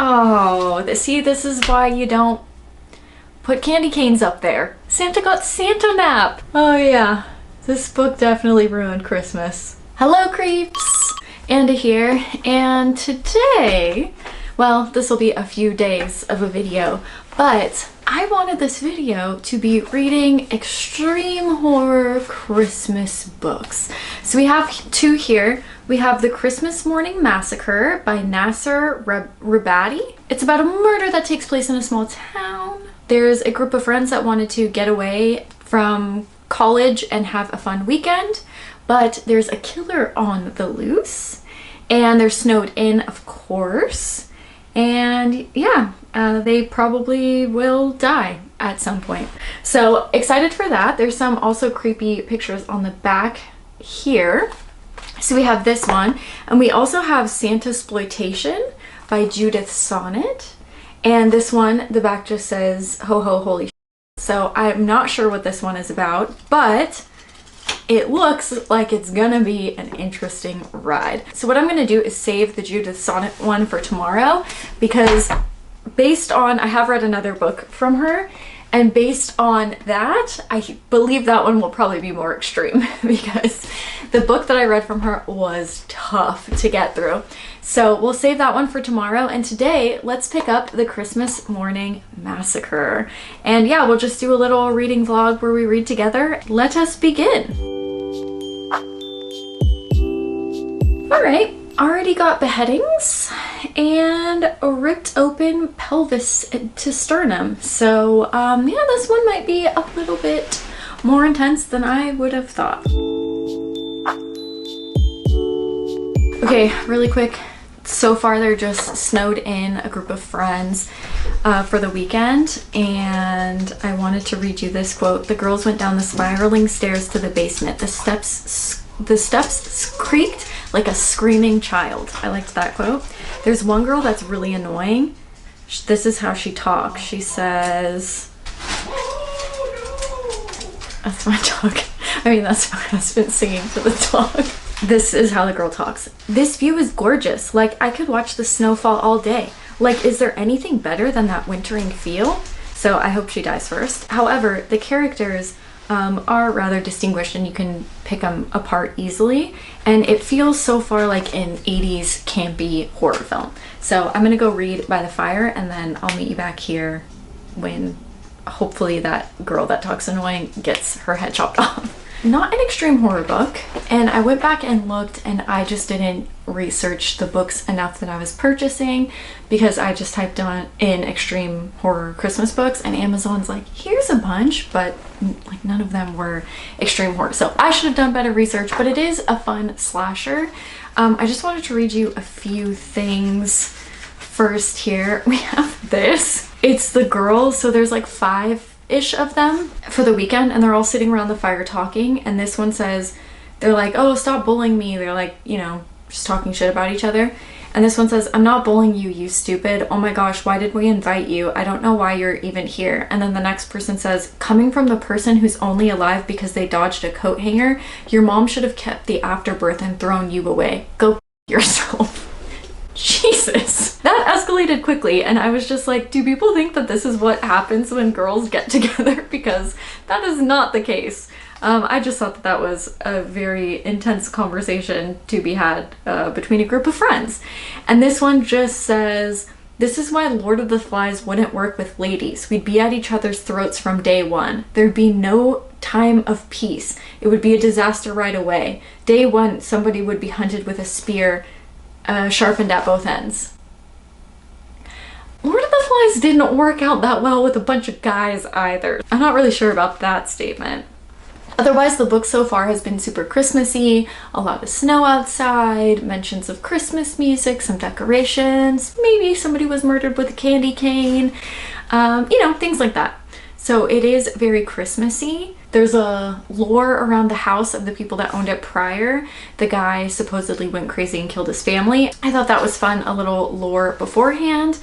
Oh, see, this is why you don't put candy canes up there. Santa got Santa nap. Oh yeah, this book definitely ruined Christmas. Hello creeps, Anda here, and today, well, this will be a few days of a video, but I wanted this video to be reading extreme horror Christmas books. So we have two here. We have The Christmas Morning Massacre by Nasser Rabadi. It's about a murder that takes place in a small town. There's a group of friends that wanted to get away from college and have a fun weekend, but there's a killer on the loose, and they're snowed in, of course. And yeah, they probably will die at some point. So excited for that. There's some also creepy pictures on the back here. So we have this one, and we also have Santasploitation by Judith Sonnet. And this one, the back just says, ho ho holy shit. So I'm not sure what this one is about, but it looks like it's gonna be an interesting ride. So what I'm gonna do is save the Judith Sonnet one for tomorrow, because based on, I have read another book from her, and based on that, I believe that one will probably be more extreme because the book that I read from her was tough to get through. So we'll save that one for tomorrow, and today let's pick up The Christmas Morning Massacre. And yeah, we'll just do a little reading vlog where we read together. Let us begin. All right, already got beheadings and a ripped open pelvis to sternum. So yeah, this one might be a little bit more intense than I would have thought. Okay, really quick. So far they're just snowed in, a group of friends for the weekend, and I wanted to read you this quote. The girls went down the spiraling stairs to the basement. The steps creaked like a screaming child. I liked that quote. There's one girl that's really annoying. This is how she talks. She says, that's my dog. I mean, that's my husband singing to the dog. This is how the girl talks. This view is gorgeous. Like, I could watch the snowfall all day. Like, is there anything better than that wintering feel? So I hope she dies first. However, the characters are rather distinguished, and you can pick them apart easily. And it feels so far like an 80s campy horror film. So I'm gonna go read by the fire, and then I'll meet you back here when hopefully that girl that talks annoying gets her head chopped off. Not an extreme horror book, and I went back and looked, and I just didn't research the books enough that I was purchasing, because I just typed in extreme horror Christmas books, and Amazon's like, here's a bunch, but like none of them were extreme horror. So I should have done better research, but it is a fun slasher. I just wanted to read you a few things. First here, we have this. It's the girls, so there's like 5-ish of them for the weekend, and they're all sitting around the fire talking, and this one says, they're like, oh, stop bullying me. They're like, you know, just talking shit about each other. And this one says, I'm not bullying you, you stupid. Oh my gosh, why did we invite you? I don't know why you're even here. And then the next person says, coming from the person who's only alive because they dodged a coat hanger, your mom should have kept the afterbirth and thrown you away. Go yourself. Jesus, that escalated quickly, and I was just like, do people think that this is what happens when girls get together? Because that is not the case. I just thought that that was a very intense conversation to be had between a group of friends. And this one just says, this is why Lord of the Flies wouldn't work with ladies. We'd be at each other's throats from day one. There'd be no time of peace. It would be a disaster right away. Day one, somebody would be hunted with a spear sharpened at both ends. Lord of the Flies didn't work out that well with a bunch of guys either. I'm not really sure about that statement. Otherwise, the book so far has been super Christmassy, a lot of snow outside, mentions of Christmas music, some decorations, maybe somebody was murdered with a candy cane, you know, things like that. So it is very Christmassy. There's a lore around the house of the people that owned it prior. The guy supposedly went crazy and killed his family. I thought that was fun, a little lore beforehand.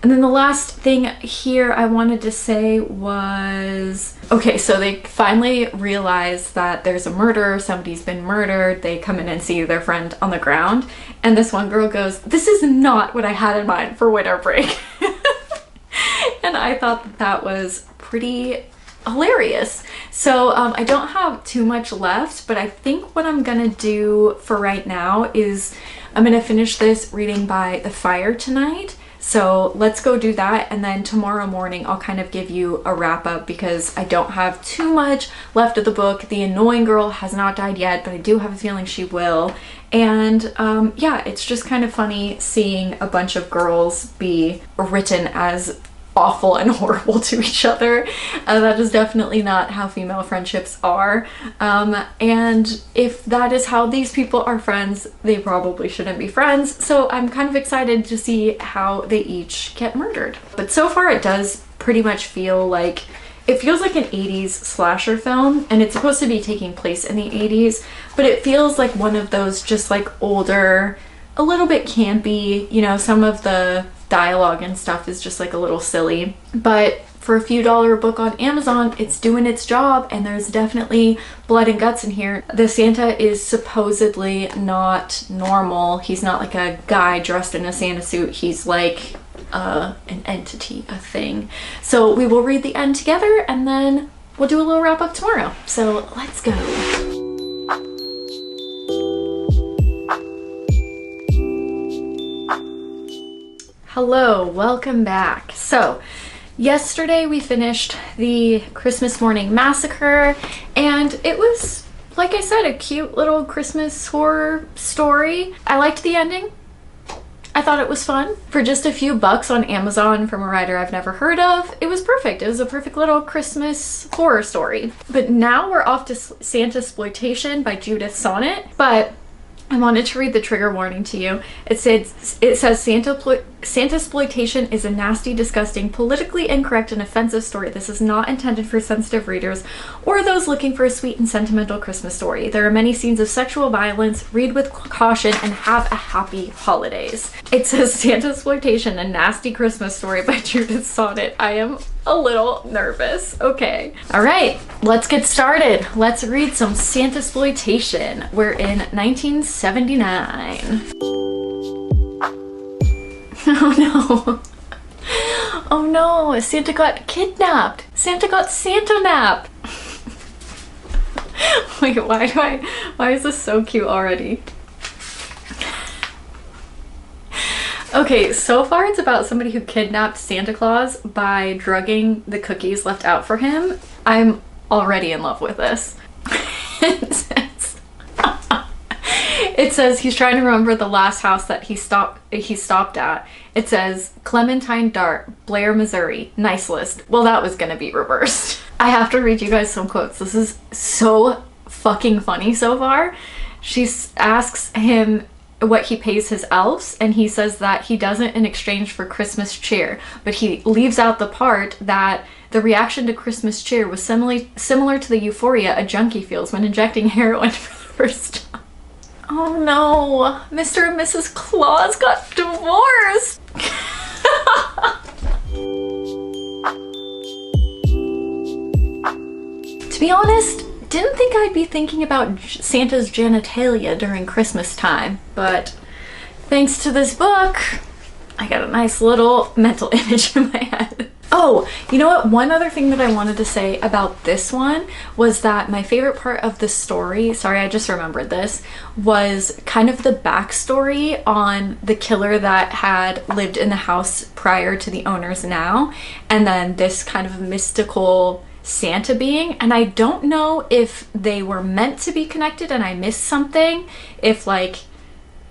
And then the last thing here I wanted to say was, okay, so they finally realize that there's a murder, somebody's been murdered. They come in and see their friend on the ground. And this one girl goes, "This is not what I had in mind for winter break." And I thought that that was pretty hilarious. So I don't have too much left, but I think what I'm gonna do for right now is I'm gonna finish this reading by the fire tonight. So let's go do that, and then tomorrow morning I'll kind of give you a wrap up because I don't have too much left of the book. The annoying girl has not died yet, but I do have a feeling she will. And yeah, it's just kind of funny seeing a bunch of girls be written as awful and horrible to each other. That is definitely not how female friendships are. And if that is how these people are friends, they probably shouldn't be friends. So I'm kind of excited to see how they each get murdered. But so far it does pretty much feel like, it feels like an 80s slasher film, and it's supposed to be taking place in the 80s, but it feels like one of those just like older, a little bit campy, you know, some of the dialogue and stuff is just like a little silly, but for a few dollar a book on Amazon, it's doing its job, and there's definitely blood and guts in here. The Santa is supposedly not normal. He's not like a guy dressed in a Santa suit. He's like an entity, a thing. So we will read the end together, and then we'll do a little wrap up tomorrow. So let's go. Hello, welcome back. So yesterday we finished the Christmas Morning Massacre, and it was, like I said, a cute little Christmas horror story. I liked the ending. I thought it was fun. For just a few bucks on Amazon from a writer I've never heard of, it was perfect. It was a perfect little Christmas horror story. But now we're off to Santasploitation by Judith Sonnet. But I wanted to read the trigger warning to you. It says Santasploitation is a nasty, disgusting, politically incorrect, and offensive story. This is not intended for sensitive readers or those looking for a sweet and sentimental Christmas story. There are many scenes of sexual violence. Read with caution and have a happy holidays. It says Santasploitation, a nasty Christmas story by Judith Sonnet. I am a little nervous. Okay. All right, let's get started. Let's read some Santasploitation. We're in 1979. Oh no. Oh no, Santa got kidnapped. Santa got Santa-napped. Wait, why is this so cute already? Okay, so far it's about somebody who kidnapped Santa Claus by drugging the cookies left out for him. I'm already in love with this. It says he's trying to remember the last house that he stopped at. It says Clementine Dart, Blair, Missouri. Nice list. Well, that was gonna be reversed. I have to read you guys some quotes. This is so fucking funny so far. She asks him what he pays his elves, and he says that he doesn't in exchange for Christmas cheer, but he leaves out the part that the reaction to Christmas cheer was similar to the euphoria a junkie feels when injecting heroin for the first time. Oh no, Mr. and Mrs. Claus got divorced. To be honest, didn't think I'd be thinking about Santa's genitalia during Christmas time, but thanks to this book, I got a nice little mental image in my head. Oh, you know what? One other thing that I wanted to say about this one was that my favorite part of the story, sorry, I just remembered this, was kind of the backstory on the killer that had lived in the house prior to the owners now, and then this kind of mystical Santa being. And I don't know if they were meant to be connected and I missed something, if like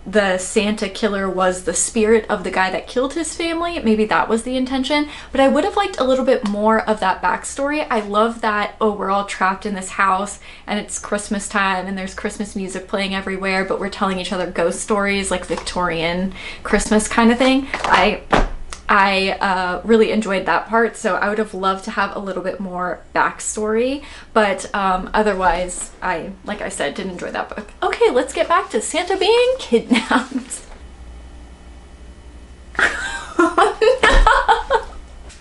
the Santa killer was the spirit of the guy that killed his family. Maybe that was the intention, but I would have liked a little bit more of that backstory. I love that, oh, we're all trapped in this house and it's Christmas time and there's Christmas music playing everywhere, but we're telling each other ghost stories, like Victorian Christmas kind of thing. I really enjoyed that part, so I would have loved to have a little bit more backstory, but otherwise, like I said, didn't enjoy that book. Okay, let's get back to Santa being kidnapped. Oh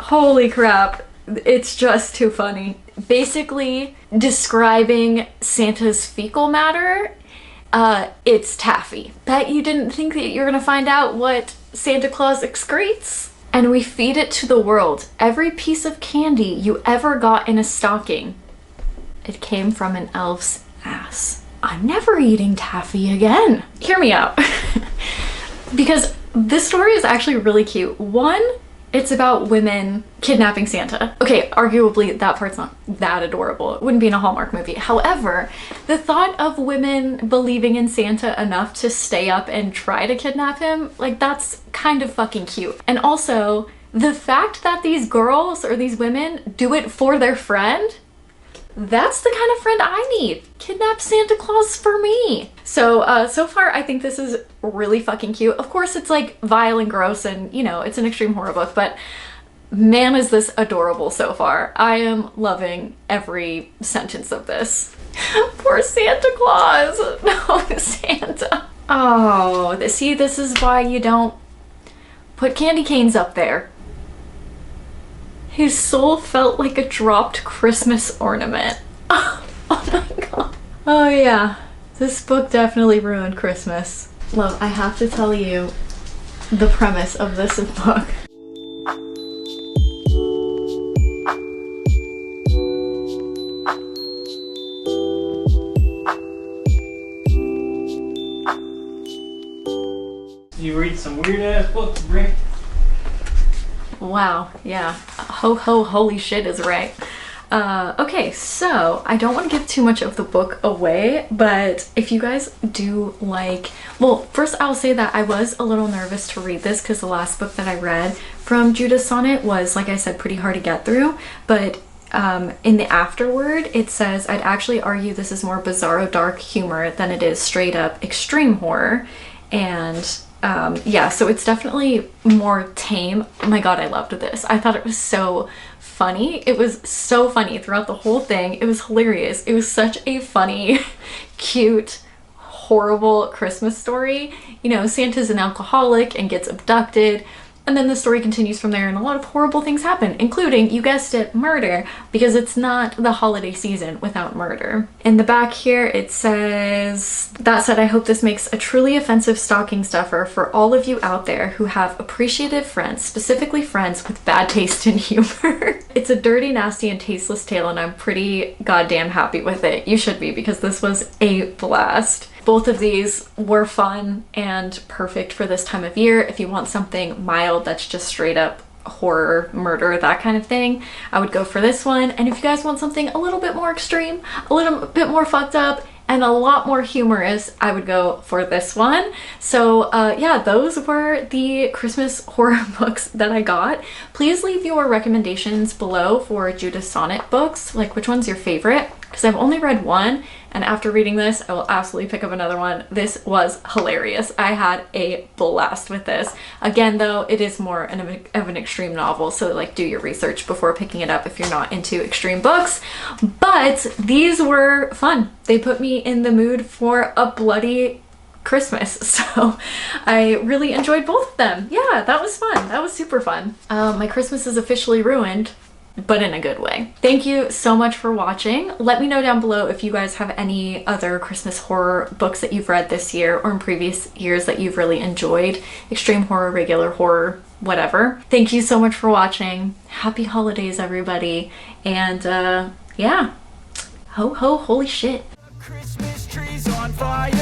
Holy crap. It's just too funny. Basically describing Santa's fecal matter, it's taffy. Bet you didn't think that you're gonna find out what Santa Claus excretes? And we feed it to the world. Every piece of candy you ever got in a stocking, it came from an elf's ass. I'm never eating taffy again. Hear me out. Because this story is actually really cute. One, it's about women kidnapping Santa. Okay, arguably that part's not that adorable. It wouldn't be in a Hallmark movie. However, the thought of women believing in Santa enough to stay up and try to kidnap him, like, that's kind of fucking cute. And also, the fact that these girls or these women do it for their friend, that's the kind of friend I need. Kidnap Santa Claus for me. So, so far I think this is really fucking cute. Of course it's like vile and gross and, you know, it's an extreme horror book, but man is this adorable so far. I am loving every sentence of this. Poor Santa Claus. No, Santa. Oh, see, this is why you don't put candy canes up there. His soul felt like a dropped Christmas ornament. Oh my god. Oh yeah, this book definitely ruined Christmas. Love, I have to tell you the premise of this book. You read some weird ass books, Brick. Wow, yeah. Ho ho holy shit is right. Okay, so I don't want to give too much of the book away, but if you guys do like, well, first I'll say that I was a little nervous to read this because the last book that I read from Judah Sonnet was, like I said, pretty hard to get through, but in the afterword it says, I'd actually argue this is more bizarro dark humor than it is straight up extreme horror. And yeah, so it's definitely more tame. Oh my god, I loved this. I thought it was so funny. It was so funny throughout the whole thing. It was hilarious. It was such a funny, cute, horrible Christmas story. You know, Santa's an alcoholic and gets abducted, and then the story continues from there and a lot of horrible things happen, including, you guessed it, murder, because it's not the holiday season without murder. In the back here it says, that said, I hope this makes a truly offensive stocking stuffer for all of you out there who have appreciative friends, specifically friends with bad taste in humor. It's a dirty, nasty, and tasteless tale, and I'm pretty goddamn happy with it. You should be, because this was a blast. Both of these were fun and perfect for this time of year. If you want something mild that's just straight up horror, murder, that kind of thing, I would go for this one. And if you guys want something a little bit more extreme, a little bit more fucked up, and a lot more humorous, I would go for this one. So yeah, those were the Christmas horror books that I got. Please leave your recommendations below for Judah Sonnet books, like which one's your favorite, because I've only read one, and after reading this I will absolutely pick up another one. This was hilarious. I had a blast with this. Again though, it is more of an extreme novel, so like do your research before picking it up if you're not into extreme books, but these were fun. They put me in the mood for a bloody Christmas, so I really enjoyed both of them. Yeah, that was fun. That was super fun. My Christmas is officially ruined, but in a good way. Thank you so much for watching. Let me know down below if you guys have any other Christmas horror books that you've read this year or in previous years that you've really enjoyed. Extreme horror, regular horror, whatever. Thank you so much for watching. Happy holidays, everybody. And yeah, ho ho, holy shit. Christmas trees on fire.